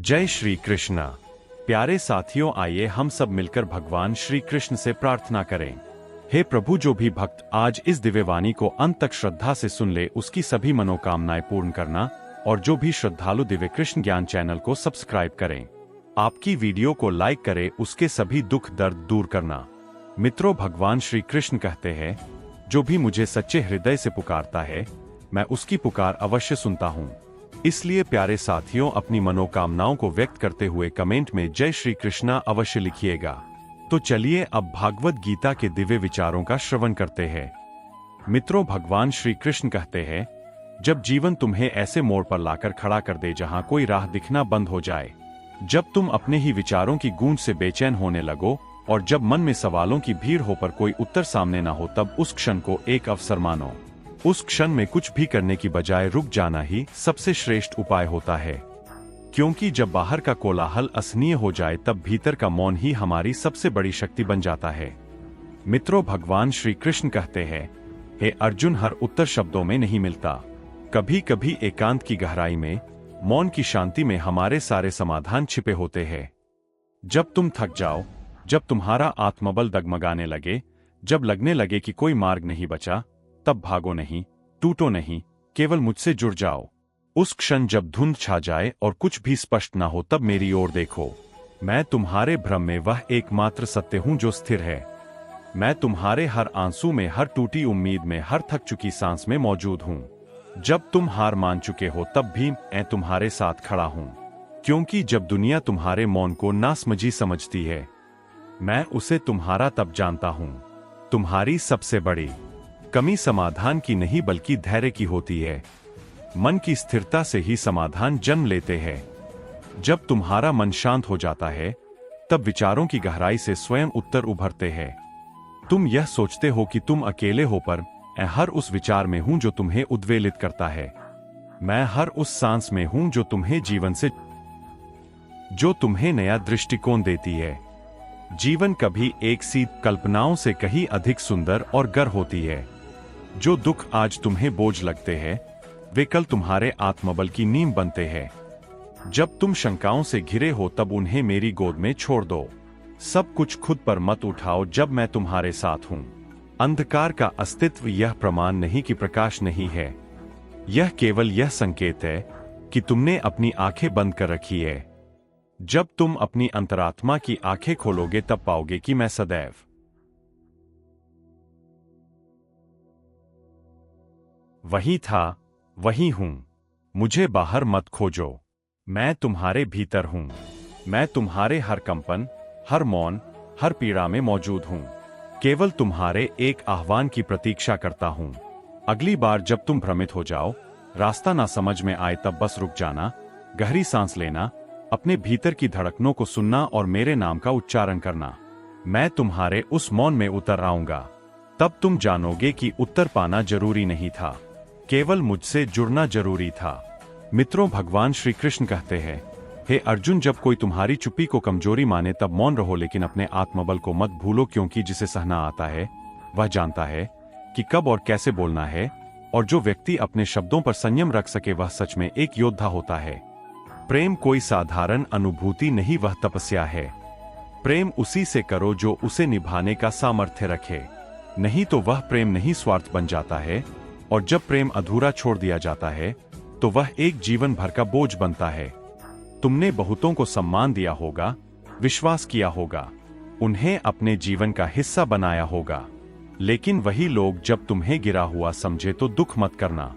जय श्री कृष्णा। प्यारे साथियों, आइए हम सब मिलकर भगवान श्री कृष्ण से प्रार्थना करें। हे प्रभु, जो भी भक्त आज इस दिव्य वाणी को अंत तक श्रद्धा से सुन ले, उसकी सभी मनोकामनाएं पूर्ण करना। और जो भी श्रद्धालु दिव्य कृष्ण ज्ञान चैनल को सब्सक्राइब करें, आपकी वीडियो को लाइक करें, उसके सभी दुख दर्द दूर करना। मित्रों, भगवान श्री कृष्ण कहते हैं, जो भी मुझे सच्चे हृदय से पुकारता है, मैं उसकी पुकार अवश्य सुनता हूँ। इसलिए प्यारे साथियों, अपनी मनोकामनाओं को व्यक्त करते हुए कमेंट में जय श्री कृष्णा अवश्य लिखिएगा। तो चलिए अब भागवत गीता के दिव्य विचारों का श्रवण करते हैं। मित्रों, भगवान श्री कृष्ण कहते हैं, जब जीवन तुम्हें ऐसे मोड़ पर लाकर खड़ा कर दे जहां कोई राह दिखना बंद हो जाए, जब तुम अपने ही विचारों की गूंज से बेचैन होने लगो और जब मन में सवालों की भीड़ हो पर कोई उत्तर सामने न हो, तब उस क्षण को एक अवसर मानो। उस क्षण में कुछ भी करने की बजाय रुक जाना ही सबसे श्रेष्ठ उपाय होता है, क्योंकि जब बाहर का कोलाहल असहनीय हो जाए तब भीतर का मौन ही हमारी सबसे बड़ी शक्ति बन जाता है। मित्रों, भगवान श्री कृष्ण कहते हैं, हे अर्जुन, हर उत्तर शब्दों में नहीं मिलता। कभी कभी एकांत की गहराई में, मौन की शांति में हमारे सारे समाधान छिपे होते हैं। जब तुम थक जाओ, जब तुम्हारा आत्मबल डगमगाने लगे, जब लगने लगे कि कोई मार्ग नहीं बचा, तब भागो नहीं, टूटो नहीं, केवल मुझसे जुड़ जाओ। उस क्षण जब धुंध छा जाए और कुछ भी स्पष्ट ना हो, तब मेरी ओर देखो। मैं तुम्हारे भ्रम में वह एकमात्र सत्य हूं जो स्थिर है। मैं तुम्हारे हर आंसू में, हर टूटी उम्मीद में, हर थक चुकी सांस में मौजूद हूं। जब तुम हार मान चुके हो, तब भी मैं तुम्हारे साथ खड़ा हूं। क्योंकि जब दुनिया तुम्हारे मौन को नासमझी समझती है, मैं उसे तुम्हारा तब जानता हूं। तुम्हारी सबसे बड़ी कमी समाधान की नहीं बल्कि धैर्य की होती है। मन की स्थिरता से ही समाधान जन्म लेते हैं। जब तुम्हारा मन शांत हो जाता है, तब विचारों की गहराई से स्वयं उत्तर उभरते हैं। तुम यह सोचते हो कि तुम अकेले हो, पर मैं हर उस विचार में हूं जो तुम्हें उद्वेलित करता है। मैं हर उस सांस में हूं जो तुम्हें जीवन से, जो तुम्हें नया दृष्टिकोण देती है। जीवन कभी एक सी कल्पनाओं से कहीं अधिक सुंदर और गर होती है। जो दुख आज तुम्हें बोझ लगते हैं, वे कल तुम्हारे आत्मबल की नींव बनते हैं। जब तुम शंकाओं से घिरे हो, तब उन्हें मेरी गोद में छोड़ दो। सब कुछ खुद पर मत उठाओ जब मैं तुम्हारे साथ हूं। अंधकार का अस्तित्व यह प्रमाण नहीं कि प्रकाश नहीं है। यह केवल यह संकेत है कि तुमने अपनी आंखें बंद कर रखी है। जब तुम अपनी अंतरात्मा की आंखें खोलोगे, तब पाओगे कि मैं सदैव वही था, वही हूं। मुझे बाहर मत खोजो, मैं तुम्हारे भीतर हूं। मैं तुम्हारे हर कंपन, हर मौन, हर पीड़ा में मौजूद हूं। केवल तुम्हारे एक आह्वान की प्रतीक्षा करता हूं। अगली बार जब तुम भ्रमित हो जाओ, रास्ता ना समझ में आए, तब बस रुक जाना, गहरी सांस लेना, अपने भीतर की धड़कनों को सुनना और मेरे नाम का उच्चारण करना। मैं तुम्हारे उस मौन में उतर आऊंगा। तब तुम जानोगे कि उत्तर पाना जरूरी नहीं था, केवल मुझसे जुड़ना जरूरी था। मित्रों, भगवान श्री कृष्ण कहते हैं, हे अर्जुन, जब कोई तुम्हारी चुप्पी को कमजोरी माने, तब मौन रहो, लेकिन अपने आत्मबल को मत भूलो, क्योंकि जिसे सहना आता है वह जानता है कि कब और कैसे बोलना है। और जो व्यक्ति अपने शब्दों पर संयम रख सके, वह सच में एक योद्धा होता है। प्रेम कोई साधारण अनुभूति नहीं, वह तपस्या है। प्रेम उसी से करो जो उसे निभाने का सामर्थ्य रखे, नहीं तो वह प्रेम नहीं, स्वार्थ बन जाता है। और जब प्रेम अधूरा छोड़ दिया जाता है, तो वह एक जीवन भर का बोझ बनता है। तुमने बहुतों को सम्मान दिया होगा, विश्वास किया होगा, उन्हें अपने जीवन का हिस्सा बनाया होगा, लेकिन वही लोग जब तुम्हें गिरा हुआ समझे तो दुख मत करना।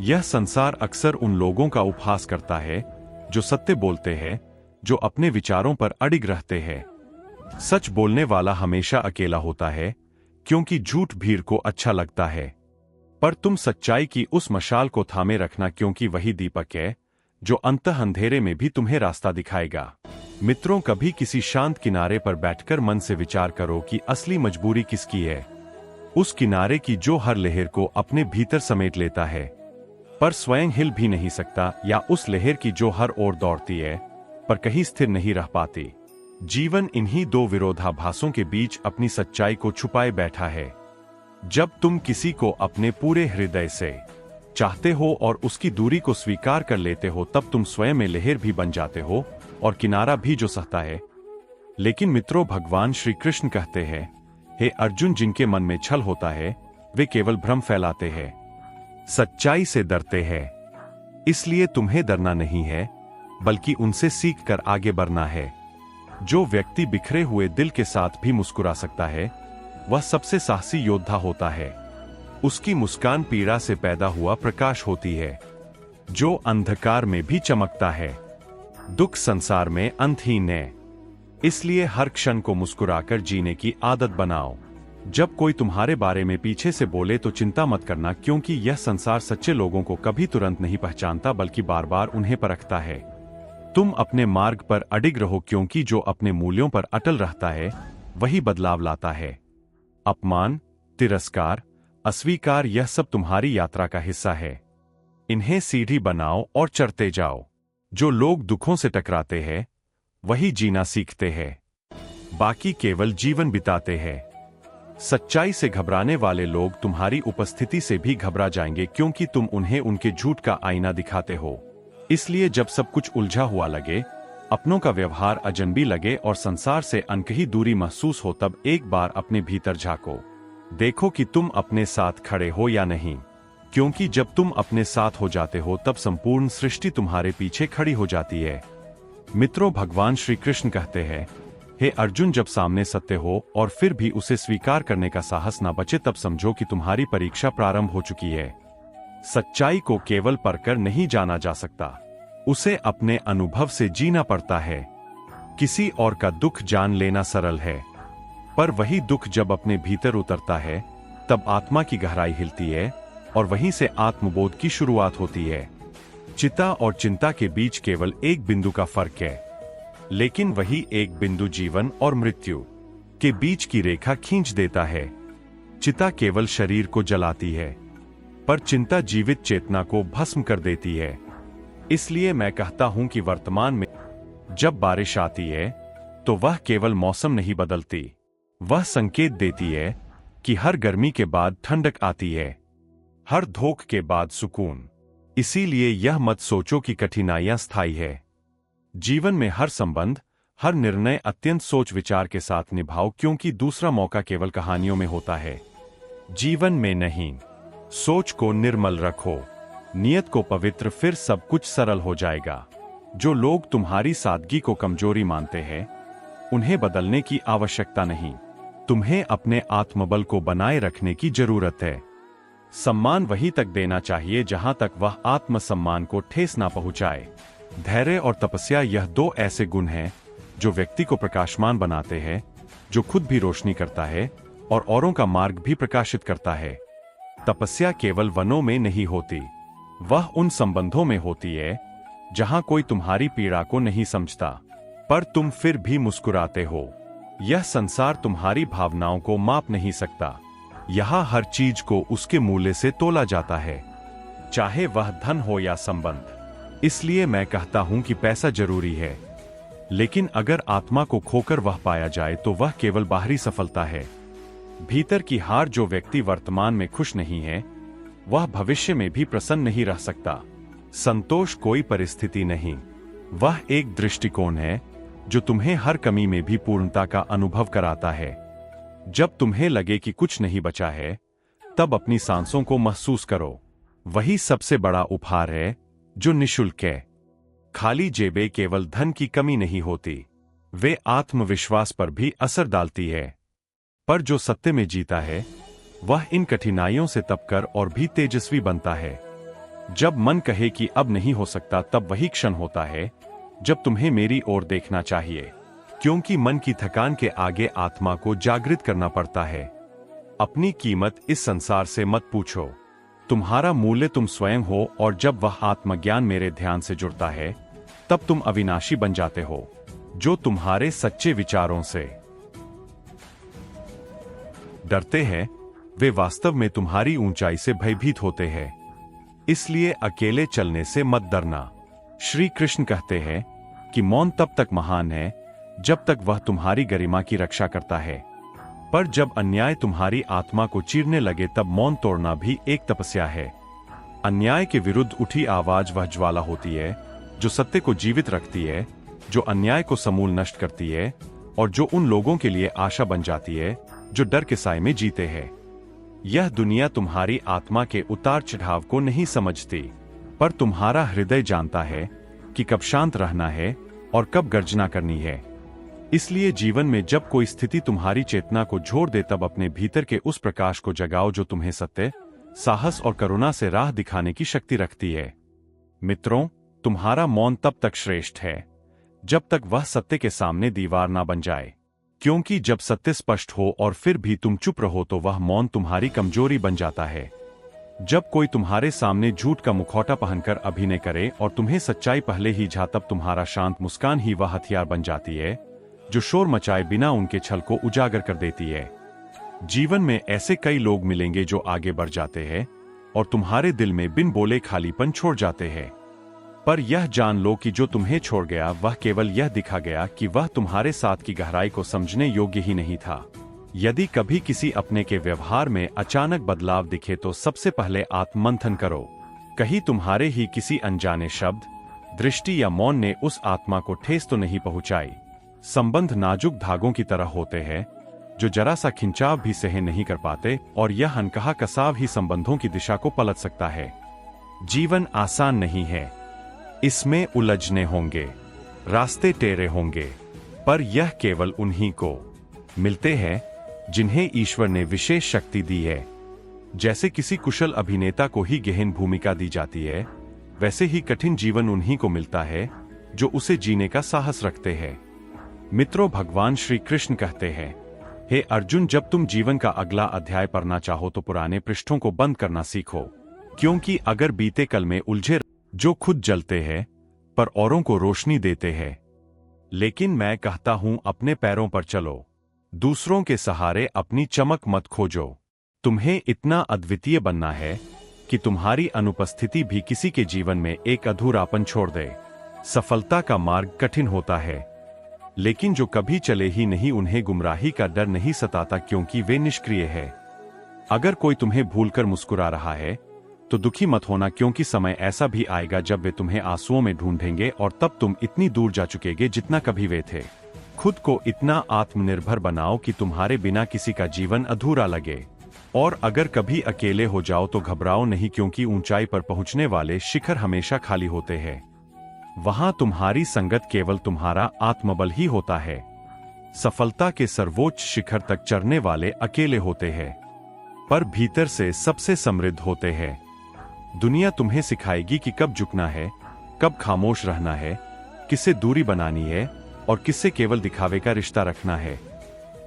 यह संसार अक्सर उन लोगों का उपहास करता है जो सत्य बोलते हैं, जो अपने विचारों पर अडिग रहते हैं। सच बोलने वाला हमेशा अकेला होता है, क्योंकि झूठ भीड़ को अच्छा लगता है। पर तुम सच्चाई की उस मशाल को थामे रखना, क्योंकि वही दीपक है जो अंतः अंधेरे में भी तुम्हें रास्ता दिखाएगा। मित्रों, कभी किसी शांत किनारे पर बैठकर मन से विचार करो कि असली मजबूरी किसकी है। उस किनारे की जो हर लहर को अपने भीतर समेट लेता है, पर स्वयं हिल भी नहीं सकता, या उस लहर की जो हर ओर दौड़ती है पर कहीं स्थिर नहीं रह पाती। जीवन इन्हीं दो विरोधाभासों के बीच अपनी सच्चाई को छुपाए बैठा है। जब तुम किसी को अपने पूरे हृदय से चाहते हो और उसकी दूरी को स्वीकार कर लेते हो, तब तुम स्वयं में लहर भी बन जाते हो और किनारा भी जो सहता है। लेकिन मित्रों, भगवान श्री कृष्ण कहते हैं, हे अर्जुन, जिनके मन में छल होता है वे केवल भ्रम फैलाते हैं, सच्चाई से डरते हैं। इसलिए तुम्हें डरना नहीं है, बल्कि उनसे सीख कर आगे बढ़ना है। जो व्यक्ति बिखरे हुए दिल के साथ भी मुस्कुरा सकता है, वह सबसे साहसी योद्धा होता है। उसकी मुस्कान पीड़ा से पैदा हुआ प्रकाश होती है, जो अंधकार में भी चमकता है। दुख संसार में अंतहीन है, इसलिए हर क्षण को मुस्कुराकर जीने की आदत बनाओ। जब कोई तुम्हारे बारे में पीछे से बोले तो चिंता मत करना, क्योंकि यह संसार सच्चे लोगों को कभी तुरंत नहीं पहचानता, बल्कि बार बार उन्हें परखता है। तुम अपने मार्ग पर अडिग रहो, क्योंकि जो अपने मूल्यों पर अटल रहता है वही बदलाव लाता है। अपमान, तिरस्कार, अस्वीकार, यह सब तुम्हारी यात्रा का हिस्सा है। इन्हें सीढ़ी बनाओ और चढ़ते जाओ। जो लोग दुखों से टकराते हैं वही जीना सीखते हैं, बाकी केवल जीवन बिताते हैं। सच्चाई से घबराने वाले लोग तुम्हारी उपस्थिति से भी घबरा जाएंगे, क्योंकि तुम उन्हें उनके झूठ का आईना दिखाते हो। इसलिए जब सब कुछ उलझा हुआ लगे, अपनों का व्यवहार अजनबी लगे और संसार से अनकही दूरी महसूस हो, तब एक बार अपने भीतर झांको। देखो कि तुम अपने साथ खड़े हो या नहीं, क्योंकि जब तुम अपने साथ हो जाते हो तब संपूर्ण सृष्टि तुम्हारे पीछे खड़ी हो जाती है। मित्रों, भगवान श्री कृष्ण कहते हैं, हे अर्जुन, जब सामने सत्य हो और फिर भी उसे स्वीकार करने का साहस न बचे, तब समझो कि तुम्हारी परीक्षा प्रारंभ हो चुकी है। सच्चाई को केवल पढ़कर नहीं जाना जा सकता, उसे अपने अनुभव से जीना पड़ता है। किसी और का दुख जान लेना सरल है, पर वही दुख जब अपने भीतर उतरता है तब आत्मा की गहराई हिलती है और वहीं से आत्मबोध की शुरुआत होती है। चिता और चिंता के बीच केवल एक बिंदु का फर्क है, लेकिन वही एक बिंदु जीवन और मृत्यु के बीच की रेखा खींच देता है। चिता केवल शरीर को जलाती है, पर चिंता जीवित चेतना को भस्म कर देती है। इसलिए मैं कहता हूं कि वर्तमान में जब बारिश आती है तो वह केवल मौसम नहीं बदलती, वह संकेत देती है कि हर गर्मी के बाद ठंडक आती है, हर धोख के बाद सुकून। इसीलिए यह मत सोचो कि कठिनाइयां स्थायी है। जीवन में हर संबंध, हर निर्णय अत्यंत सोच विचार के साथ निभाओ, क्योंकि दूसरा मौका केवल कहानियों में होता है, जीवन में नहीं। सोच को निर्मल रखो, नियत को पवित्र, फिर सब कुछ सरल हो जाएगा। जो लोग तुम्हारी सादगी को कमजोरी मानते हैं, उन्हें बदलने की आवश्यकता नहीं, तुम्हें अपने आत्मबल को बनाए रखने की जरूरत है। सम्मान वहीं तक देना चाहिए जहां तक वह आत्मसम्मान को ठेस ना पहुंचाए। धैर्य और तपस्या, यह दो ऐसे गुण हैं जो व्यक्ति को प्रकाशमान बनाते हैं, जो खुद भी रोशनी करता है और औरों का मार्ग भी प्रकाशित करता है। तपस्या केवल वनों में नहीं होती, वह उन संबंधों में होती है जहां कोई तुम्हारी पीड़ा को नहीं समझता, पर तुम फिर भी मुस्कुराते हो। यह संसार तुम्हारी भावनाओं को माप नहीं सकता, यहां हर चीज को उसके मूल्य से तोला जाता है, चाहे वह धन हो या संबंध। इसलिए मैं कहता हूं कि पैसा जरूरी है, लेकिन अगर आत्मा को खोकर वह पाया जाए तो वह केवल बाहरी सफलता है। भीतर की हार, जो व्यक्ति वर्तमान में खुश नहीं है, वह भविष्य में भी प्रसन्न नहीं रह सकता। संतोष कोई परिस्थिति नहीं, वह एक दृष्टिकोण है जो तुम्हें हर कमी में भी पूर्णता का अनुभव कराता है। जब तुम्हें लगे कि कुछ नहीं बचा है, तब अपनी सांसों को महसूस करो, वही सबसे बड़ा उपहार है जो निःशुल्क है। खाली जेबें केवल धन की कमी नहीं होती, वे आत्मविश्वास पर भी असर डालती है। पर जो सत्य में जीता है, वह इन कठिनाइयों से तपकर और भी तेजस्वी बनता है। जब मन कहे कि अब नहीं हो सकता, तब वही क्षण होता है जब तुम्हें मेरी ओर देखना चाहिए, क्योंकि मन की थकान के आगे आत्मा को जागृत करना पड़ता है। अपनी कीमत इस संसार से मत पूछो, तुम्हारा मूल्य तुम स्वयं हो, और जब वह आत्मज्ञान मेरे ध्यान से जुड़ता है, तब तुम अविनाशी बन जाते हो। जो तुम्हारे सच्चे विचारों से डरते हैं, वे वास्तव में तुम्हारी ऊंचाई से भयभीत होते हैं। इसलिए अकेले चलने से मत डरना। श्री कृष्ण कहते हैं कि मौन तब तक महान है जब तक वह तुम्हारी गरिमा की रक्षा करता है, पर जब अन्याय तुम्हारी आत्मा को चीरने लगे, तब मौन तोड़ना भी एक तपस्या है। अन्याय के विरुद्ध उठी आवाज वह ज्वाला होती है जो सत्य को जीवित रखती है, जो अन्याय को समूल नष्ट करती है और जो उन लोगों के लिए आशा बन जाती है जो डर के साए में जीते हैं। यह दुनिया तुम्हारी आत्मा के उतार चढ़ाव को नहीं समझती, पर तुम्हारा हृदय जानता है कि कब शांत रहना है और कब गर्जना करनी है। इसलिए जीवन में जब कोई स्थिति तुम्हारी चेतना को झोर दे, तब अपने भीतर के उस प्रकाश को जगाओ जो तुम्हें सत्य, साहस और करुणा से राह दिखाने की शक्ति रखती है। मित्रों, तुम्हारा मौन तब तक श्रेष्ठ है जब तक वह सत्य के सामने दीवार ना बन जाए, क्योंकि जब सत्य स्पष्ट हो और फिर भी तुम चुप रहो तो वह मौन तुम्हारी कमजोरी बन जाता है। जब कोई तुम्हारे सामने झूठ का मुखौटा पहनकर अभिनय करे और तुम्हें सच्चाई पहले ही झा, तब तुम्हारा शांत मुस्कान ही वह हथियार बन जाती है जो शोर मचाए बिना उनके छल को उजागर कर देती है। जीवन में ऐसे कई लोग मिलेंगे जो आगे बढ़ जाते हैं और तुम्हारे दिल में बिन बोले खालीपन छोड़ जाते हैं, पर यह जान लो कि जो तुम्हें छोड़ गया वह केवल यह दिखा गया कि वह तुम्हारे साथ की गहराई को समझने योग्य ही नहीं था। यदि कभी किसी अपने के व्यवहार में अचानक बदलाव दिखे तो सबसे पहले आत्ममंथन करो। कहीं तुम्हारे ही किसी अनजाने शब्द, दृष्टि या मौन ने उस आत्मा को ठेस तो नहीं पहुंचाई। संबंध नाजुक धागों की तरह होते हैं जो जरा सा खिंचाव भी सहन नहीं कर पाते, और यह अनकहा कसाव ही संबंधों की दिशा को पलट सकता है। जीवन आसान नहीं है, इसमें उलझने होंगे, रास्ते टेढ़े होंगे, पर यह केवल उन्हीं को मिलते हैं जिन्हें ईश्वर ने विशेष शक्ति दी है। जैसे किसी कुशल अभिनेता को ही गहन भूमिका दी जाती है, वैसे ही कठिन जीवन उन्हीं को मिलता है जो उसे जीने का साहस रखते हैं। मित्रों, भगवान श्री कृष्ण कहते हैं, हे अर्जुन, जब तुम जीवन का अगला अध्याय पढ़ना चाहो तो पुराने पृष्ठों को बंद करना सीखो, क्योंकि अगर बीते कल में उलझे जो खुद जलते हैं पर औरों को रोशनी देते हैं। लेकिन मैं कहता हूं, अपने पैरों पर चलो, दूसरों के सहारे अपनी चमक मत खोजो। तुम्हें इतना अद्वितीय बनना है कि तुम्हारी अनुपस्थिति भी किसी के जीवन में एक अधूरापन छोड़ दे। सफलता का मार्ग कठिन होता है, लेकिन जो कभी चले ही नहीं उन्हें गुमराही का डर नहीं सताता, क्योंकि वे निष्क्रिय है। अगर कोई तुम्हें भूलकर मुस्कुरा रहा है तो दुखी मत होना, क्योंकि समय ऐसा भी आएगा जब वे तुम्हें आंसुओं में ढूंढेंगे और तब तुम इतनी दूर जा चुकेगे जितना कभी वे थे। खुद को इतना आत्मनिर्भर बनाओ कि तुम्हारे बिना किसी का जीवन अधूरा लगे। और अगर कभी अकेले हो जाओ तो घबराओ नहीं, क्योंकि ऊंचाई पर पहुंचने वाले शिखर हमेशा खाली होते हैं। वहां तुम्हारी संगत केवल तुम्हारा आत्मबल ही होता है। सफलता के सर्वोच्च शिखर तक चढ़ने वाले अकेले होते हैं, पर भीतर से सबसे समृद्ध होते हैं। दुनिया तुम्हें सिखाएगी कि कब झुकना है, कब खामोश रहना है, किससे दूरी बनानी है और किससे केवल दिखावे का रिश्ता रखना है।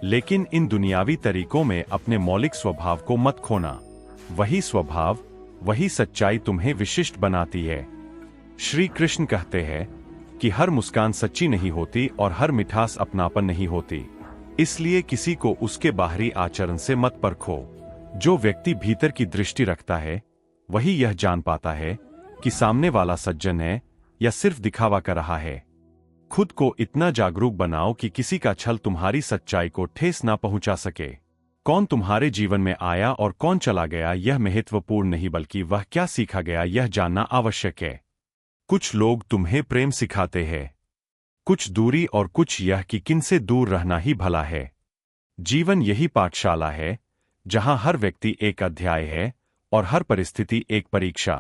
लेकिन इन दुनियावी तरीकों में अपने मौलिक स्वभाव को मत खोना। वही स्वभाव, वही सच्चाई तुम्हें विशिष्ट बनाती है। श्री कृष्ण कहते हैं कि हर मुस्कान सच्ची नहीं होती और हर मिठास अपनापन नहीं होती। इसलिए किसी को उसके बाहरी आचरण से मत परखो। जो व्यक्ति भीतर की दृष्टि रखता है वही यह जान पाता है कि सामने वाला सज्जन है या सिर्फ दिखावा कर रहा है। खुद को इतना जागरूक बनाओ कि किसी का छल तुम्हारी सच्चाई को ठेस ना पहुंचा सके। कौन तुम्हारे जीवन में आया और कौन चला गया यह महत्वपूर्ण नहीं, बल्कि वह क्या सीखा गया यह जानना आवश्यक है। कुछ लोग तुम्हें प्रेम सिखाते हैं, कुछ दूरी, और कुछ यह कि किनसे दूर रहना ही भला है। जीवन यही पाठशाला है जहां हर व्यक्ति एक अध्याय है और हर परिस्थिति एक परीक्षा।